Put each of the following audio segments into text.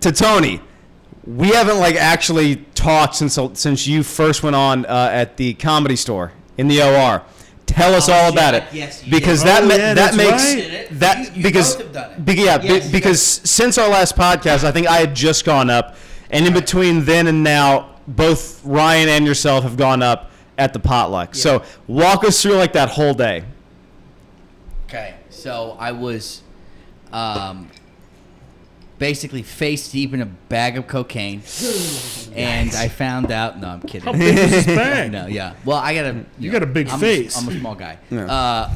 to Tony, we haven't like actually talked since you first went on at the Comedy Store in the OR. Tell us all about it, yes, because did. that makes right. that You because both have done it. yes, because since our last podcast, I think I had just gone up, and in between then and now, both Ryan and yourself have gone up at the potluck. Yeah. So walk us through like that whole day. Okay, so I was basically face deep in a bag of cocaine, and I found out. No, I'm kidding. How big was this bag? No, yeah. Well, I got a. You got a big face. I'm a small guy. Yeah.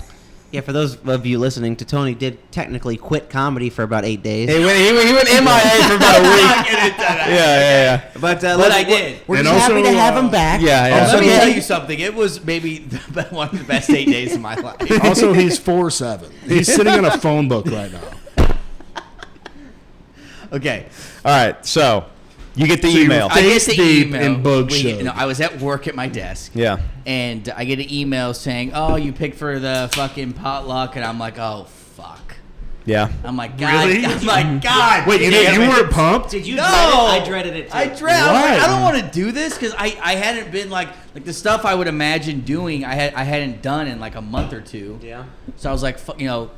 Yeah, for those of you listening, Tony did technically quit comedy for about 8 days. He went MIA for about a week. Yeah. But I did. We're And just happy also, to have him back. Yeah. Also- Let me tell you something. It was maybe one of the best 8 days of my life. Also, he's 4'7". He's sitting on a phone book right now. Okay. All right. So you get the So you email. were I get the Face deep email. in bug show. I was at work at my desk. Yeah. And I get an email saying, "Oh, you picked for the fucking potluck," and I'm like, "Oh, fuck." Yeah. I'm like, God. Really? I'm like, God. Wait, you weren't pumped? Did you No, dread it? I dreaded it too. I dread. Why? I don't want to do this because I hadn't been like the stuff I would imagine doing. I hadn't done in like a month or two. Yeah. So I was like,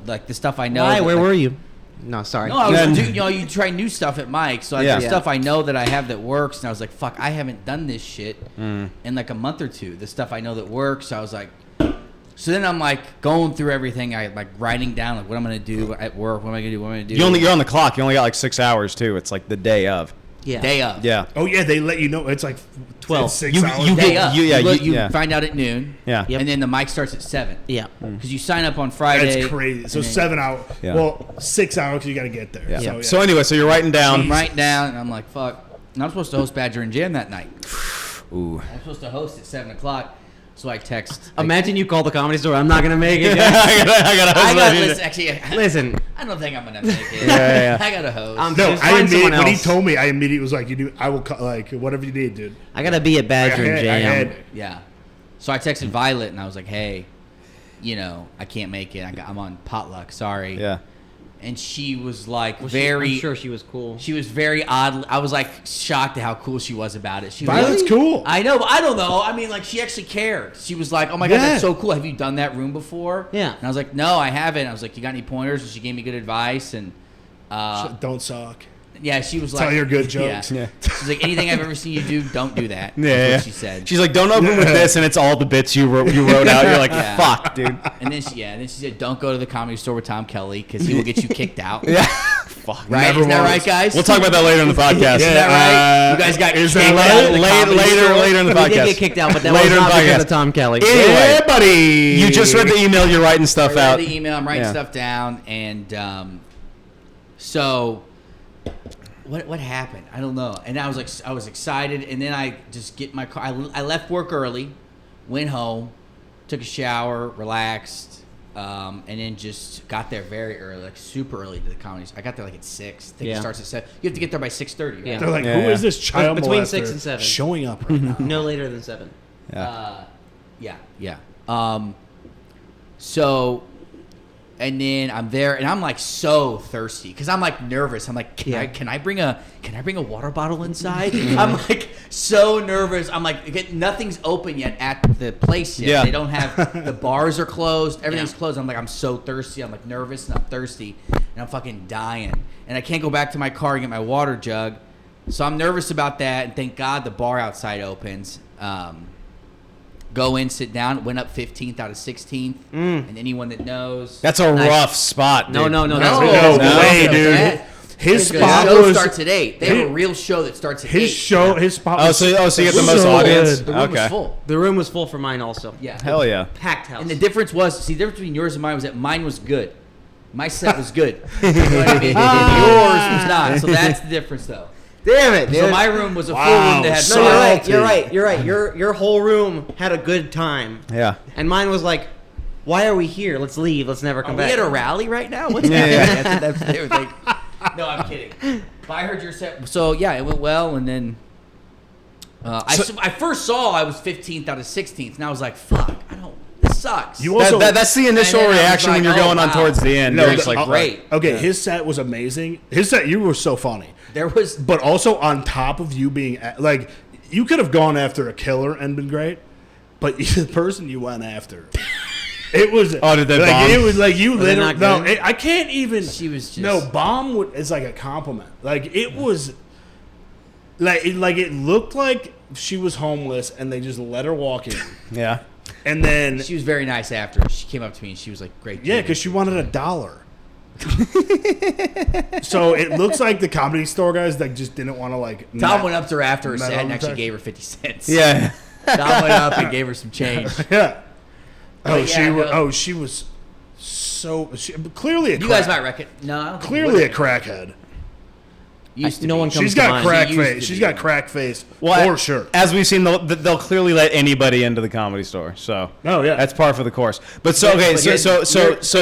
like the stuff I know. Why? that, Where like, were you? No, sorry. No, I was. Then- You try new stuff at Mike. So Yeah. there's stuff I know that I have that works, and I was like, fuck, I haven't done this shit in like a month or two. The stuff I know that works. So I was like. So then I'm like going through everything. I like writing down like what I'm gonna do at work. What am I gonna do? What am I gonna do? You're on the clock. You only got like 6 hours too. It's like the day of. Yeah. Day of. Yeah. Oh, yeah, they let you know. It's like 12. 6 You- hours. you Day get- of. you- yeah, you yeah. find out at noon. Yeah. Yep. And then the mic starts at 7. Yeah. Because you sign up on Friday. That's crazy. So and then 7 hours. Yeah. Well, 6 hours because you got to get there. Yeah. So, yeah. So anyway, so you're writing down. I'm writing down, and I'm like, fuck. And I'm supposed to host Badger and Jam that night. Ooh. I'm supposed to host at 7 o'clock. So I text. Imagine you call the Comedy Store. I'm not gonna make it. I gotta listen, actually, Listen. I don't think I'm gonna make it. Yeah. I got to host. No, Just find someone when he else. told me, I immediately was like, "You do, I will like whatever you need, dude." I gotta be at Badger and I Jam. had Yeah. So I texted Violet, and I was like, hey, I can't make it. I'm on potluck. Sorry. Yeah. And she was like I'm very. sure she was cool. She was very odd. I was like shocked at how cool she was about it. She was Violet's like, cool. I know, but I don't know. I mean, like she actually cared. She was like, "Oh my god, Yeah. that's so cool. Have you done that room before?" Yeah. And I was like, "No, I haven't." I was like, "You got any pointers?" And she gave me good advice. And Don't suck. yeah, she was like, Tell your good jokes. Yeah. She's like, "Anything I've ever seen you do, don't do that." Yeah, That's yeah. what she said. She's like, don't open with this, and it's all the bits you wrote out. You're like, Yeah. fuck, dude. And then she said, "Don't go to the Comedy Store with Tom Kelly because he will get you kicked out." Yeah. Fuck. Right? Never Isn't that was. right, guys? We'll talk about that later in the podcast. Isn't that right? You guys got is kicked that out of the Later, Comedy Store? later in the We podcast. did get kicked out, but that Later was in not the because podcast. of Tom Kelly. Anyway, Yeah, buddy. you just read the email. You're writing stuff I out. read the email. I'm writing Yeah. stuff down, and so what happened? I don't know. And I was excited, and then I just get my car. I left work early, went home, took a shower, relaxed, and then just got there very early, like super early to the comedy. I got there like at 6. I think it Yeah. starts at 7. You have to get there by 6:30. Right? Yeah. They're like, Yeah, "Who is yeah. this child Between molester 6 and 7. showing up right now?" No later than 7. Yeah. So, and then I'm there, and I'm like so thirsty because I'm like nervous. I'm like, can I bring a water bottle inside? I'm like so nervous. I'm like, nothing's open yet at the place yet. Yeah. They don't have the bars are closed. Everything's closed. I'm like, I'm so thirsty. I'm like nervous and I'm thirsty, and I'm fucking dying. And I can't go back to my car and get my water jug. So I'm nervous about that. And thank God the bar outside opens. Go in, sit down. Went up 15th out of 16th. And anyone that knows, That's a rough spot. No, dude. no. No That's way, no, dude. that- His the spot show was starts at 8. They have a real show that starts at 8. his show. His spot. Oh, Was so you get the so most audience. good. The room Okay. was full. The room was full for mine also. Yeah. Hell yeah. Packed house. And the difference was, the difference between yours and mine was that mine was good. My set was good. You know what I mean? Yours was not. So that's the difference, though. Damn it, dude. So my room was a full Wow, room that had so- No, Salty. you're right. Your whole room had a good time. Yeah. And mine was like, why are we here? Let's leave. Let's never come We back. at a rally right now? What's Yeah, happening? yeah. That's what they were thinking. No, I'm kidding. But I heard your set. So, yeah, it went well. And then I first saw I was 15th out of 16th. And I was like, fuck, this sucks. You also That's the initial And then I was reaction when like, you're going on wow. towards the end. No, You're just like, great. Okay, his set was amazing. His set, you were so funny. There was But also on top of you being like, you could have gone after a killer and been great, but the person you went after, it was. Oh, did they like, bomb? It was like you they literally. not No, good? I can't even. She was just- no bomb. Is like a compliment. Like it was. Like it looked like she was homeless and they just let her walk in, Yeah. and then she was very nice after. She came up to me and she was like, "Great." yeah, job." because she wanted $1. So it looks like the Comedy Store guys that just didn't want to like. Tom went up to her after her Metal set and actually detector? gave her 50 cents. Yeah. Tom went up and gave her some change. Yeah. Oh, yeah, no. she was so clearly a You crack, guys might reckon. No, I don't think clearly you a would. crackhead. Used to no be. one comes She's to got mind. crack She used face. to She's be. got crack face Well, for sure. As we've seen, they'll clearly let anybody into the Comedy Store. So Oh, yeah. that's par for the course. But so okay, But so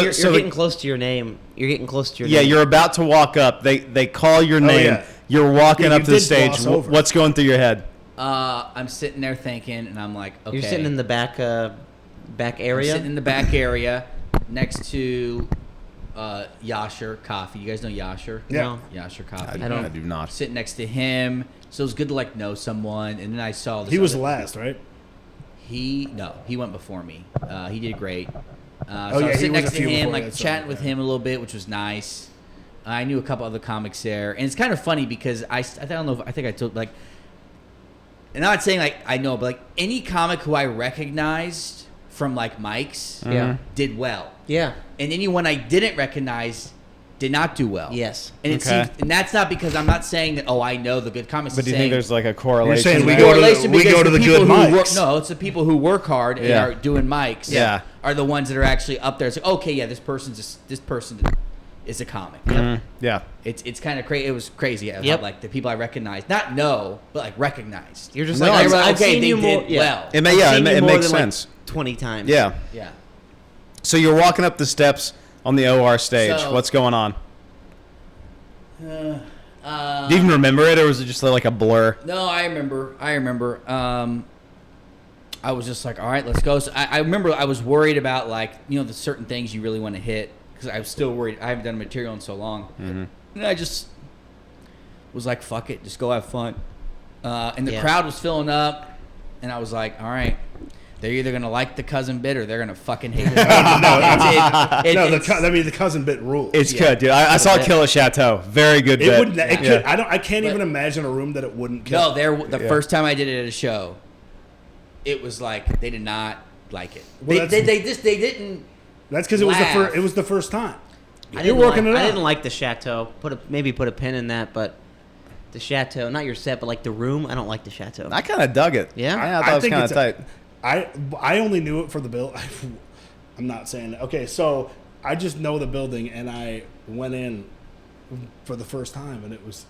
you're so getting close to your name. You're getting close to your yeah, name. you're about to walk up. They call your name. yeah. You're walking Yeah, up you to the did stage. gloss over. What's going through your head? I'm sitting there thinking, and I'm like, okay. You're sitting in the back I'm area. sitting in the back area next to Yasher Coffee. You guys know Yasher? Yeah. No. Yasher Coffee. I don't- I do not. Sitting next to him. So it was good to like know someone. And then I saw this. He was other- last, right? He went before me. He did great. So Oh, I yeah, was he sitting was next a to few him, before like that, so, chatting with yeah. him a little bit, which was nice. I knew a couple other comics there, and it's kind of funny because I don't know if I think I told like, and I'm not saying like I know, but like any comic who I recognized from like Mike's Yeah. did well, Yeah. and anyone I didn't recognize did not do well. Yes. And it Okay. seems, and that's not because I'm not saying that I know the good comics. But do you saying, think there's like a correlation? saying we there? go to the- correlation we because go to the people good who work, mics. no, it's the people who work hard and Yeah. are doing mics. Yeah. Are the ones that are actually up there. It's like, okay, yeah, this person is a comic. Yeah. It's kind of crazy. It was crazy. How, Yep. like the people I recognized, not know, but like recognized. You're just No, like, I- I've okay, seen they you more. did Yeah. well. It may, I've yeah, seen it, you it more makes than, like, sense. 20 times. Yeah. Yeah. So you're walking up the steps on the OR stage. So- What's going on? Uh, Do you even remember it, or was it just like a blur? No, I remember. I was just like, all right, let's go. So I remember I was worried about like, the certain things you really want to hit because I was still worried. I haven't done material in so long. Mm-hmm. And I just was like, fuck it, just go have fun. And the Yeah. crowd was filling up, and I was like, all right, they're either gonna like the cousin bit or they're gonna fucking hate it. The cousin bit rules. It's Yeah. good, dude. I saw bit. Kill a Chateau. Very good It bit. would. It Yeah. could, I can't But- even imagine a room that it wouldn't kill. No, the Yeah. first time I did it at a show, it was like they did not like it. Well, they didn't. That's because it was the Laugh. first. It was the first time. I You're didn't working like, it I out. didn't like the Chateau. Maybe put a pin in that, but the Chateau, not your set, but like the room. I don't like the Chateau. I kind of dug it. Yeah? I thought it was think kind of it's tight. I only knew it for the bill. I'm not saying that. Okay, so I just know the building, and I went in for the first time, and it was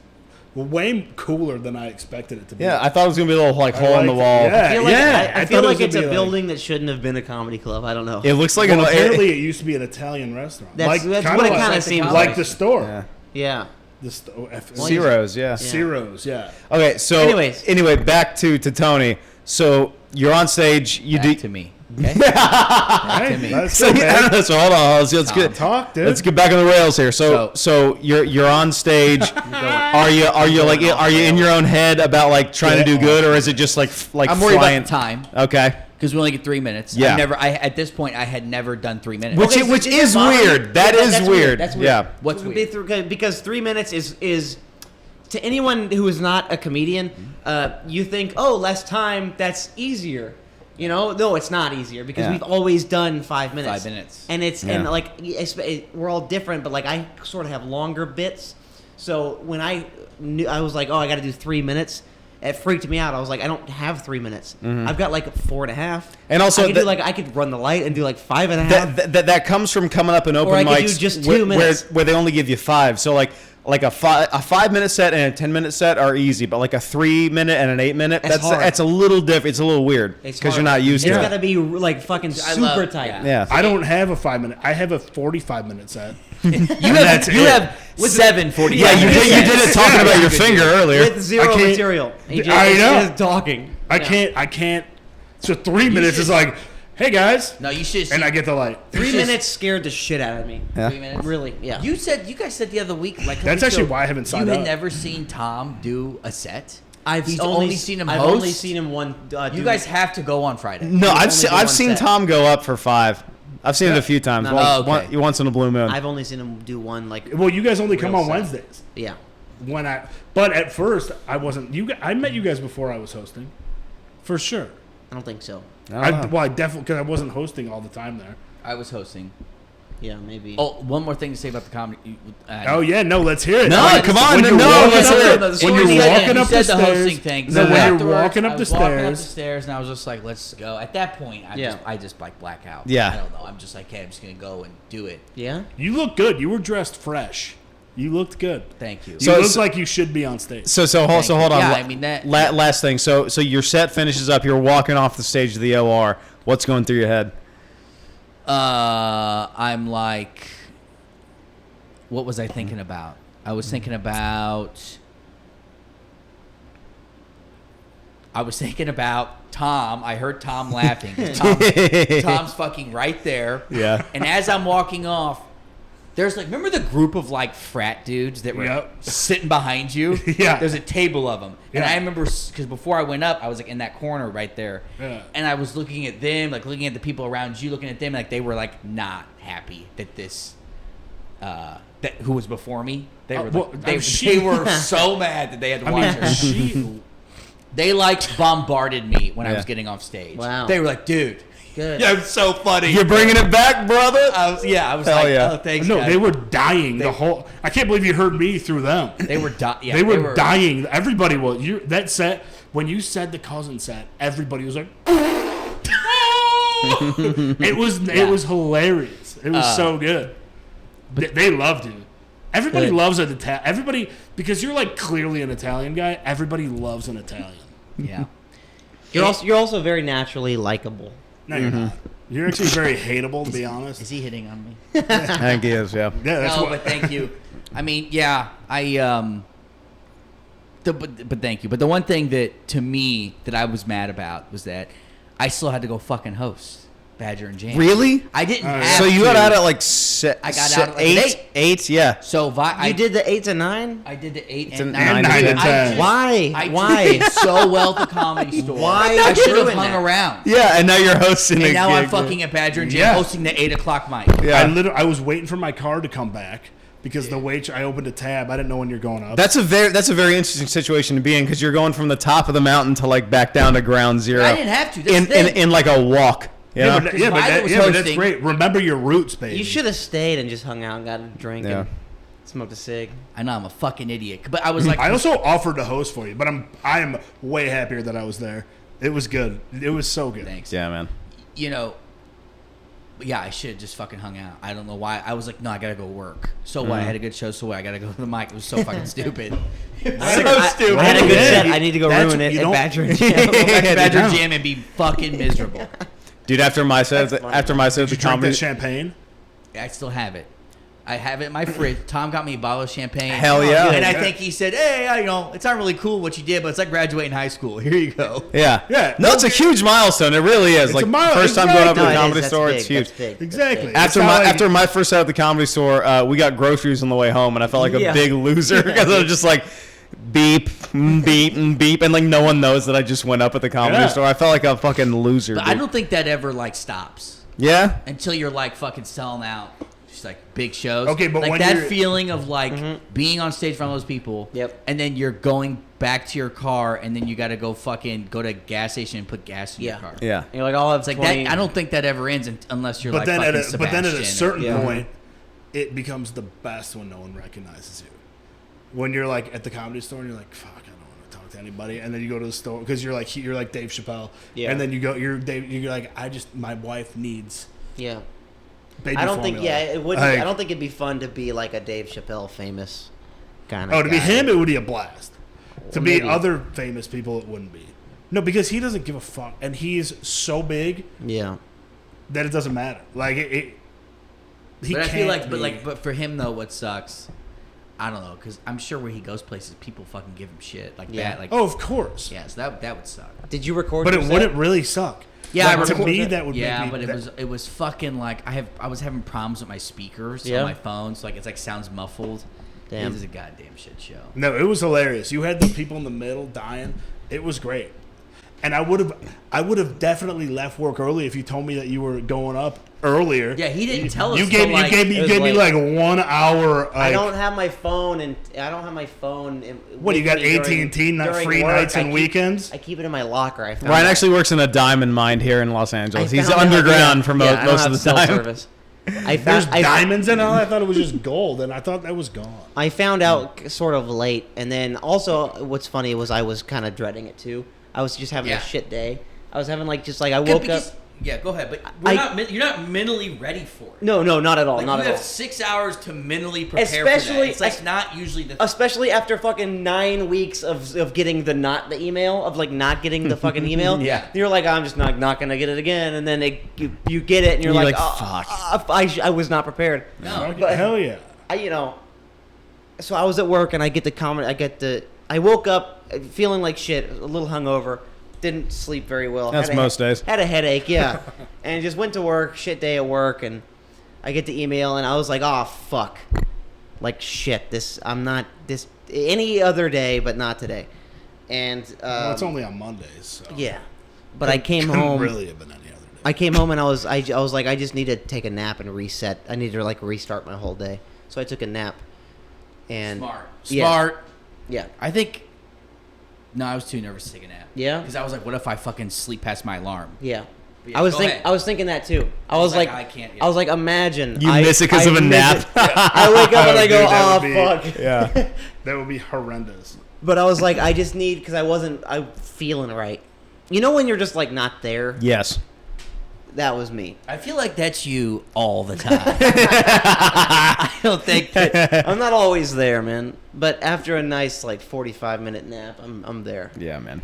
way cooler than I expected it to be. Yeah, I thought it was gonna be a little like I hole in the liked it. wall. Yeah. I feel like, I I feel thought it like was it's gonna a be building that shouldn't have been a comedy club. I don't know. It looks like Well, an apparently it used to be an Italian restaurant. That's kinda what it like- kind of seems like like. the store. Yeah. Yeah. The Zeros, yeah. Zeros, yeah. Okay, so Anyways. anyway, back to Tony. So you're on stage. You Back do. to me. Okay? Hey, me. that's So, good, man. so hold on. Let's get Talk, dude. Let's get back on the rails here. So you're on stage. Are you in your own head about like trying to do good, or is it just like I'm worried flying? about the time Okay. because we only get 3 minutes. Yeah. At this point, I had never done 3 minutes. Which Okay, which so is bottom- weird. That Yeah, is that's weird. That's weird. Yeah. What's weird? Because 3 minutes is to anyone who is not a comedian, you think, oh, less time, that's easier. No, it's not easier because Yeah. we've always done 5 minutes. 5 minutes. And it's Yeah. and like we're all different, but like I sort of have longer bits. So when I knew, I was like, oh, I got to do 3 minutes. It freaked me out. I was like, I don't have 3 minutes. I've got like 4.5. And also I could that- do like I could run the light and do like 5.5. That comes from coming up in open Or I could mics do just 2 where, minutes. where they only give you 5. So like a 5-minute set and a 10-minute set are easy, but like a 3-minute and an 8-minute, That's hard. that's a little different. It's a little weird It's because hard. you're not used It's to got to it. be like fucking I super love- tight. yeah. Yeah. I don't have a 5-minute. I have a 45-minute set. You that's it. have 7:40. Yeah, you did it talking about your finger earlier. With zero I can't- material. He just, I know. Just talking. I can't. So 3 minutes is like, hey guys, No, you should. and I get the light. 3 minutes scared the shit out of me. Yeah. 3 minutes. Really, yeah. You guys said the other week, like That's actually why I haven't signed You had up. never seen Tom do a set. I've He's only seen him I've host? only seen him one. You guys have to go on Friday. No, Only I've do seen one I've seen set. Tom go up for 5. I've seen it a few times. No. Once, Okay. once in a blue moon. I've only seen him do one. Like, Well, you guys only come Real on sad. Wednesdays. yeah. But at first I wasn't. I met you guys before I was hosting, for sure. I don't think so. I don't know. I definitely because I wasn't hosting all the time there. I was hosting. Yeah, maybe. Oh, one more thing to say about the comedy. Oh yeah, no, let's hear it. No, Like, come on, when you're no, walking let's up hear the- it. The When story you're you said- walking you up the said stairs, hosting thing. no, So when you're afterwards, walking up I the was walking up the stairs, stairs, and I was just like, "Let's go." At that point, Yeah. I just like black out. Yeah. I don't know. I'm just like, "Hey, I'm just gonna go and do it." Yeah. you look good. You were dressed fresh. You looked good. Thank you. You So- look like you should be on stage. So Thank you. hold on. Yeah, I mean that. Last thing. So your set finishes up. You're walking off the stage to the OR. What's going through your head? I'm like, what was I thinking about? I was thinking about Tom. I heard Tom laughing. 'Cause Tom's fucking right there. Yeah. And as I'm walking off, there's like, remember the group of like frat dudes that were Yep. sitting behind you? Yeah. There's a table of them. And Yeah. I remember, because before I went up, I was like in that corner right there. Yeah. And I was looking at them, like looking at the people around you, looking at them, like they were like not happy that this, that who was before me. They were, well, they were so mad that they had to I watch mean, her. she. They like bombarded me when I Yeah. was getting off stage. Wow. They were like, dude, Good. yeah, it's so funny. You're bringing it back, brother. I was Hell like, yeah. oh, thanks, No, guys. they were dying the whole. I can't believe you heard me through them. They were yeah, they were dying. Everybody was. That set when you said the cousin set, everybody was like. It was hilarious. It was so good. They loved you. Everybody Good. loves an Italian. Everybody because you're like clearly an Italian guy. Everybody loves an Italian. Yeah. You're also very naturally likable. No, you're not. You're actually very hateable, to be honest. Is he hitting on me? I think he is. Yeah. Yeah, that's No, what. but thank you. I mean, yeah, but thank you. But the one thing that to me that I was mad about was that I still had to go fucking host Badger and Jam. Really? I didn't Oh, yeah. have So you to. got out at like I got out at like eight. Eight. Yeah. So You did the 8 to 9. I did the 8 It's and an 9. 9 to I 10. just- Why? I Why? did so well at the Comedy Store. Why I are you should have doing hung that? around. Yeah, and now you're hosting And a now I'm gig. fucking at Badger and Jam Yeah. hosting the 8 o'clock mic. Yeah. I was waiting for my car to come back because I opened a tab. I didn't know when you're going up. That's a very interesting situation to be in because you're going from the top of the mountain to like back down to ground zero. I didn't have to. That's the thing. in like a walk. You know? but, Because Violet was that's hosting. great. Remember your roots, baby. You should have stayed and just hung out and got a drink Yeah. and smoked a cig. I know I'm a fucking idiot, but I was like, I also offered to host for you, but I am way happier that I was there. It was good. It was so good. thanks. Yeah, man. You know, yeah, I should have just fucking hung out. I don't know why. I was like, no, I gotta go work. So what? I had a good show. So what? I gotta go to the mic. It was so fucking stupid. It was so I stupid. had a good Yeah, set. I need to go that's- ruin it you at don't- Badger and Go Jam. back to Badger Yeah. Jam and be fucking miserable. Dude, after my set, That's funny. at the Did you drink comedy, that champagne? I still have it. I have it in my fridge. Tom got me a bottle of champagne. Hell yeah. And I Yeah. think he said, hey, it's not really cool what you did, but it's like graduating high school. Here you go. yeah, Yeah. No, it's a huge milestone. It really is. It's Like a mile- first time going up to No, the it is. comedy That's store, big. it's huge. That's big. That's Exactly. big. After It's not like- after my first set at the comedy store, we got groceries on the way home, and I felt like a Yeah. big loser because I was just like beep, beep, beep, and like no one knows that I just went up at the comedy Yeah. store. I felt like a fucking loser. But dude. I don't think that ever like stops Yeah. until you're like fucking selling out. Just like big shows. Okay, but like when that you're- feeling of like being on stage in front of those people. Yep. And then you're going back to your car, and then you got to go to a gas station and put gas in Yeah. your car. Yeah. You're like, I'll have It's like 20. that. I don't think that ever ends unless you're But like then fucking at a, but then at a Sebastian certain Yeah. point, it becomes the best when no one recognizes you. When you're like at the comedy store and you're like, fuck, I don't want to talk to anybody, and then you go to the store because you're like Dave Chappelle, Yeah. and then you're like, my wife needs Yeah. baby I don't think. formula. Yeah, it wouldn't. Like, I don't think it'd be fun to be like a Dave Chappelle famous kind of. Oh, to be guy. him, it would be a blast. To be Maybe. other famous people, it wouldn't be. No, because he doesn't give a fuck, and he's so big Yeah. that it doesn't matter. Like he But I can't. feel like, be- but for him though, what sucks, I don't know, because I'm sure where he goes places, people fucking give him shit like Yeah. that. Like, oh, of course. yeah, so that would suck. Did you record? But your it set? wouldn't really suck. Yeah, Like, I to remember me that. that would Yeah, make me. but it was fucking like I was having problems with my speakers Yeah. on my phone, so like it's like sounds muffled. Damn. It was a goddamn shit show. No, it was hilarious. You had the people in the middle dying. It was great. And I would have definitely left work early if you told me that you were going up earlier. Yeah, he didn't tell us. You gave till, like, me it was me late. like 1 hour. Like, I don't have my phone, and I don't have my phone. What, you got AT&T, not free nights and weekends? I keep it in my locker. I found Ryan out. actually works in a diamond mine here in Los I Angeles. He's found out- underground for yeah, I don't most have of the cell time. service. There's diamonds in it. I thought it was just gold, and I thought that was gone. I found out sort of late, and then also what's funny was I was kind of dreading it too. I was just having Yeah. a shit day. I was having like just like I Good, woke because- up. Yeah, go ahead. But you're not mentally ready for it. No, not at all. Like, not you at have all. 6 hours to mentally prepare for that. Especially- It's like not usually the. Especially after fucking 9 weeks of getting the email of like not getting the fucking email. Yeah. You're like, I'm just not gonna get it again, and then you get it, and you're You're like, like, oh, fuck. I was not prepared. No. But- Hell yeah. So I was at work and I get the comment. I woke up feeling like shit, a little hungover, didn't sleep very well. That's had a- most days. Had a headache, yeah, and just went to work. Shit day at work, and I get the email and I was like, oh fuck, like shit. I'm not this any other day, but not today. And Well, it's only on Mondays. So. yeah, but I came Couldn't home. really have been any other day. I came home and I was like, I just need to take a nap and reset. I need to like restart my whole day. So I took a nap. And Smart. Yeah. I think. No, I was too nervous to take a nap. Yeah? Because I was like, what if I fucking sleep past my alarm? Yeah. But yeah, I was go ahead. I was thinking that too. I was like, I can't. Yeah. I was like, imagine You miss it 'cause of a miss nap. it. I wake up and I Oh, go, dude, that oh would be- fuck. Yeah. That would be horrendous. But I was like, I just need because I'm feeling right. You know when you're just like not there? Yes. That was me. I feel like that's you all the time. I don't think that. I'm not always there, man. But after a nice like 45-minute nap, I'm there. Yeah, man.